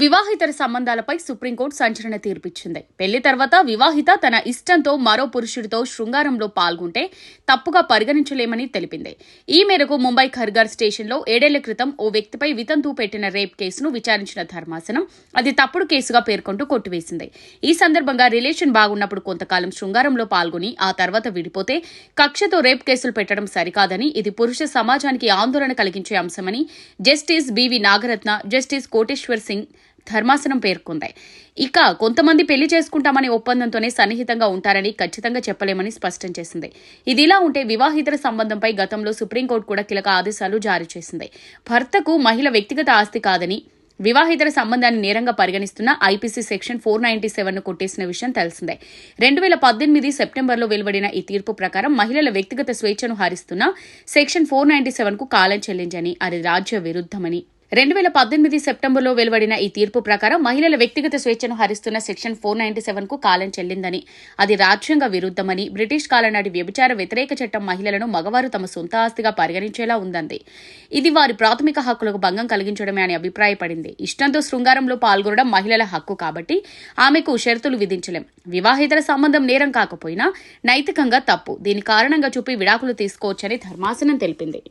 వివాహితర సంబంధాలపై సుప్రీంకోర్టు సంచలన తీర్పిచ్చింది. పెళ్లి తర్వాత వివాహిత తన ఇష్టంతో మరో పురుషుడితో శృంగారంలో పాల్గొంటే తప్పుగా పరిగణించలేమని తెలిపింది. ఈ మేరకు ముంబై ఖర్గార్ స్టేషన్లో 7 ఏళ్ల క్రితం ఓ వ్యక్తిపై వితంతు పెట్టిన రేప్ కేసును విచారించిన ధర్మాసనం అది తప్పుడు కేసుగా పేర్కొంటూ కొట్టివేసింది. ఈ సందర్భంగా రిలేషన్ బాగున్నప్పుడు కొంతకాలం శృంగారంలో పాల్గొని ఆ తర్వాత విడిపోతే కక్షతో రేప్ కేసులు పెట్టడం సరికాదని, ఇది పురుష సమాజానికి ఆందోళన కలిగించే అంశమని justice B V Nagarathna, justice Koteshwar Singh ధర్మాసనం పేర్కొంది. ఇక కొంతమంది పెళ్లి చేసుకుంటామనే ఒప్పందంతోనే సన్నిహితంగా ఉంటారని ఖచ్చితంగా చెప్పలేమని స్పష్టం చేసింది. ఇదిలా ఉంటే వివాహితర సంబంధంపై గతంలో సుప్రీంకోర్టు కూడా కీలక ఆదేశాలు జారీ చేసింది. భర్తకు మహిళ వ్యక్తిగత ఆస్తి కాదని, వివాహితర సంబంధాన్ని నేరంగా పరిగణిస్తున్న ఐపీసీ సెక్షన్ 497ను కొట్టేసిన విషయం తెలిసిందే. 2018 సెప్టెంబర్లో వెలువడిన ఈ తీర్పు ప్రకారం మహిళల వ్యక్తిగత స్వేచ్ఛను హరిస్తున్న సెక్షన్ 497కు కాలం చెల్లించని, అది రాజ్య విరుద్ధమని. 2018 సెప్టెంబర్లో వెలువడిన ఈ తీర్పు ప్రకారం మహిళల వ్యక్తిగత స్వేచ్ఛను హరిస్తున్న సెక్షన్ 497కు కాలం చెల్లిందని, అది రాజ్యాంగ విరుద్ధమని, బ్రిటిష్ కాలం నాటి వ్యభిచార వ్యతిరేక చట్టం మహిళలను మగవారు తమ సొంత ఆస్తిగా పరిగణించేలా ఉందంది. ఇది వారి ప్రాథమిక హక్కులకు భంగం కలిగించడమే అని అభిప్రాయపడింది. ఇష్టంతో శృంగారంలో పాల్గొనడం మహిళల హక్కు కాబట్టి ఆమెకు షరతులు విధించలేం. వివాహితర సంబంధం నేరం కాకపోయినా నైతికంగా తప్పు. దీని కారణంగా చూపి విడాకులు తీసుకోవచ్చని ధర్మాసనం తెలిపింది.